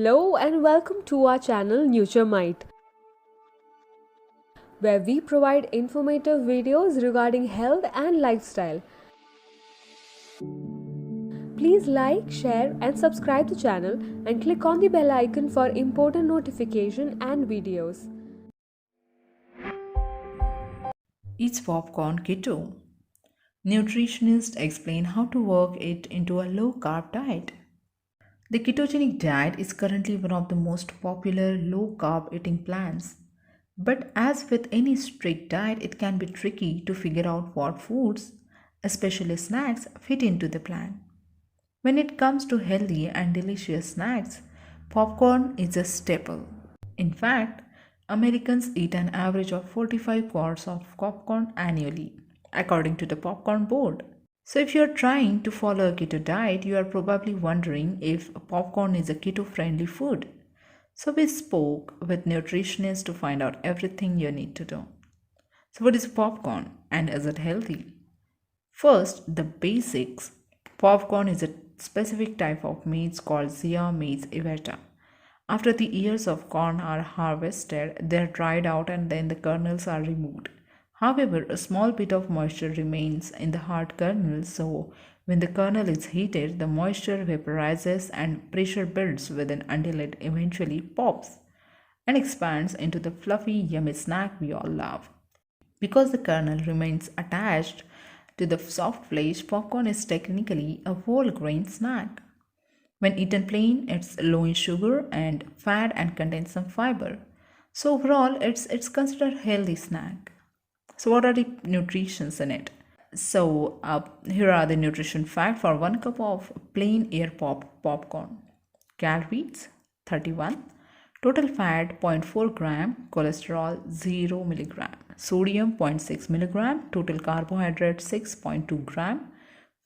Hello and welcome to our channel NutriMite, where we provide informative videos regarding health and lifestyle. Please like, share and subscribe the channel and click on the bell icon for important notification and videos. It's Popcorn Keto. Nutritionists explain how to work it into a low-carb diet. The ketogenic diet is currently one of the most popular low-carb eating plans. But as with any strict diet, it can be tricky to figure out what foods, especially snacks, fit into the plan. When it comes to healthy and delicious snacks, popcorn is a staple. In fact, Americans eat an average of 45 quarts of popcorn annually, according to the Popcorn Board. So, if you're trying to follow a keto diet, you are probably wondering if popcorn is a keto friendly food. So, we spoke with nutritionists to find out everything you need to know. So, what is popcorn and is it healthy? First, the basics. Popcorn is a specific type of maize called Zea maize iveta. After the ears of corn are harvested, they are dried out and then the kernels are removed. However, a small bit of moisture remains in the hard kernel, so when the kernel is heated, the moisture vaporizes and pressure builds within until it eventually pops and expands into the fluffy, yummy snack we all love. Because the kernel remains attached to the soft flesh, popcorn is technically a whole grain snack. When eaten plain, it's low in sugar and fat and contains some fiber. So overall, it's considered a healthy snack. So what are the nutritions in it? So here are the nutrition facts for 1 cup of plain air popcorn. Calories 31, total fat 0.4 gram, cholesterol 0 milligram, sodium 0.6 milligram, total carbohydrate 6.2 gram,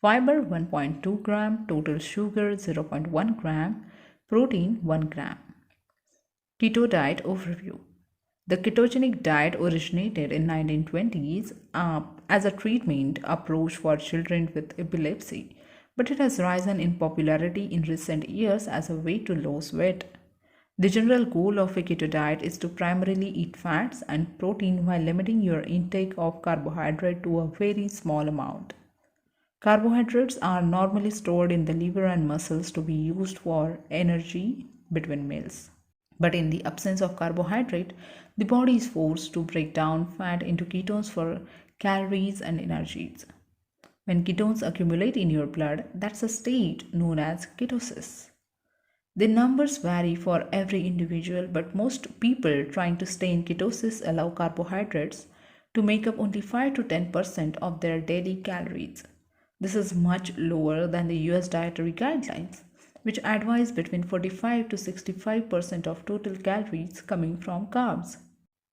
fiber 1.2 gram, total sugar 0.1 gram, protein 1 gram. Keto diet overview. The ketogenic diet originated in 1920s as a treatment approach for children with epilepsy, but it has risen in popularity in recent years as a way to lose weight. The general goal of a keto diet is to primarily eat fats and protein while limiting your intake of carbohydrate to a very small amount. Carbohydrates are normally stored in the liver and muscles to be used for energy between meals. But in the absence of carbohydrate, the body is forced to break down fat into ketones for calories and energies. When ketones accumulate in your blood, that's a state known as ketosis. The numbers vary for every individual, but most people trying to stay in ketosis allow carbohydrates to make up only 5 to 10% of their daily calories. This is much lower than the US dietary guidelines, which advise between 45 to 65% of total calories coming from carbs.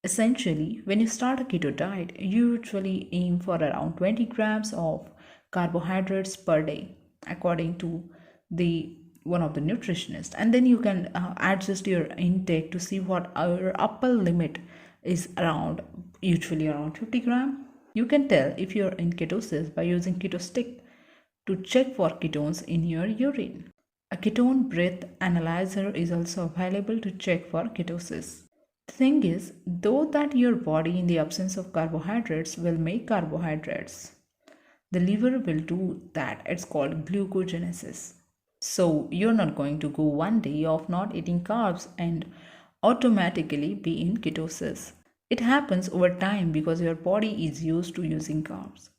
Essentially, when you start a keto diet, you usually aim for around 20 grams of carbohydrates per day, according to the one of the nutritionists, and then you can adjust your intake to see what our upper limit is around, usually around 50 gram. You can tell if you're in ketosis by using keto stick to check for ketones in your urine. A ketone breath analyzer is also available to check for ketosis. The thing is, though, that your body in the absence of carbohydrates will make carbohydrates. The liver will do that. It's called glucogenesis. So you're not going to go one day of not eating carbs and automatically be in ketosis. It happens over time because your body is used to using carbs.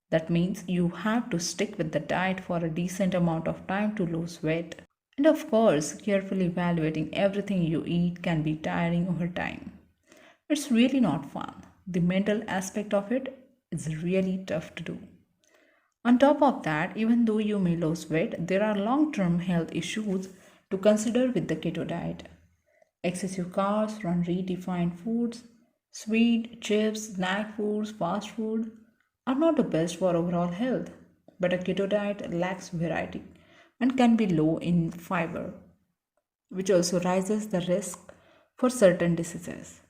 That means you have to stick with the diet for a decent amount of time to lose weight. And of course, carefully evaluating everything you eat can be tiring over time. It's really not fun. The mental aspect of it is really tough to do. On top of that, even though you may lose weight, there are long-term health issues to consider with the keto diet. Excessive carbs from redefined foods, sweet, chips, snack foods, fast food are not the best for overall health, but a keto diet lacks variety and can be low in fiber, which also raises the risk for certain diseases,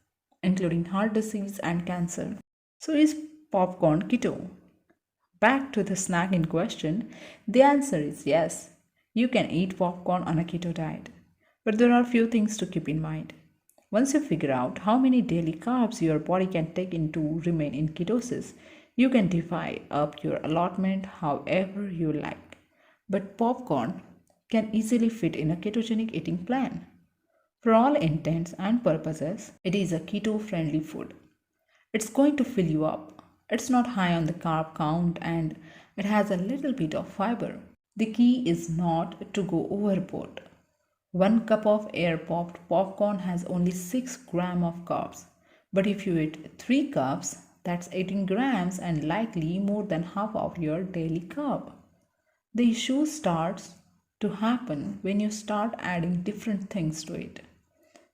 including heart disease and cancer. So, is popcorn keto? Back to the snack in question, the answer is yes. You can eat popcorn on a keto diet. But there are few things to keep in mind. Once you figure out how many daily carbs your body can take in to remain in ketosis, you can divide up your allotment however you like. But popcorn can easily fit in a ketogenic eating plan. For all intents and purposes, it is a keto friendly food. It's going to fill you up. It's not high on the carb count and it has a little bit of fiber. The key is not to go overboard. 1 cup of air popped popcorn has only 6 grams of carbs. But if you eat 3 cups, that's 18 grams and likely more than half of your daily carb. The issue starts to happen when you start adding different things to it.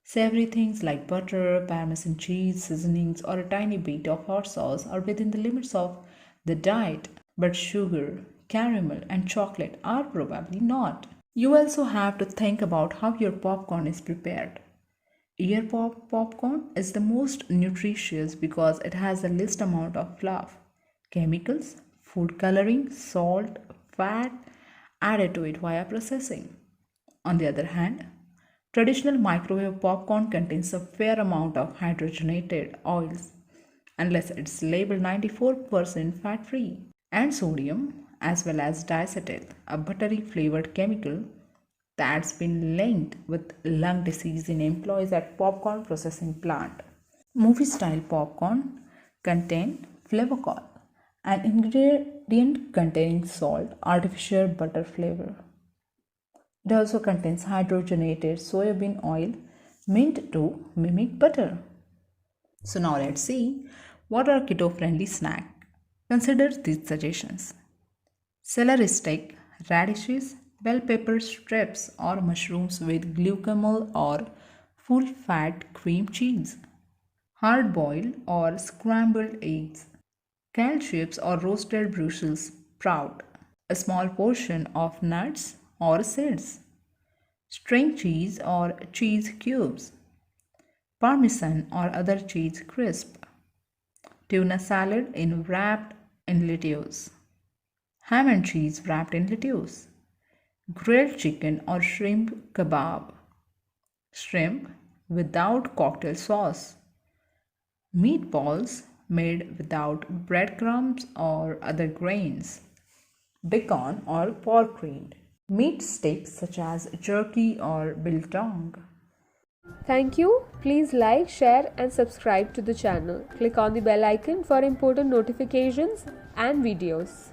Savory things like butter, parmesan cheese, seasonings, or a tiny bit of hot sauce are within the limits of the diet, but sugar, caramel, and chocolate are probably not. You also have to think about how your popcorn is prepared. Ear popcorn is the most nutritious because it has the least amount of fluff, chemicals, food coloring, salt, fat added to it via processing. On the other hand, traditional microwave popcorn contains a fair amount of hydrogenated oils, unless it's labeled 94% fat free, and sodium, as well as diacetyl, a buttery flavored chemical that's been linked with lung disease in employees at popcorn processing plant. Movie style popcorn contain flavacol, an ingredient containing salt, artificial butter flavor. It also contains hydrogenated soybean oil meant to mimic butter. So now let's see what are keto friendly snacks. Consider these suggestions. Celery stick, radishes, bell pepper strips or mushrooms with glucamol or full fat cream cheese. Hard boiled or scrambled eggs. Kale chips or roasted Brussels sprout. A small portion of nuts or seeds. String cheese or cheese cubes. Parmesan or other cheese crisp. Tuna salad wrapped in lettuce. Ham and cheese wrapped in lettuce. Grilled chicken or shrimp kebab. Shrimp without cocktail sauce. Meatballs made without breadcrumbs or other grains. Bacon or pork rind. Meat sticks such as jerky or biltong. Thank you. Please like, share, and subscribe to the channel. Click on the bell icon for important notifications and videos.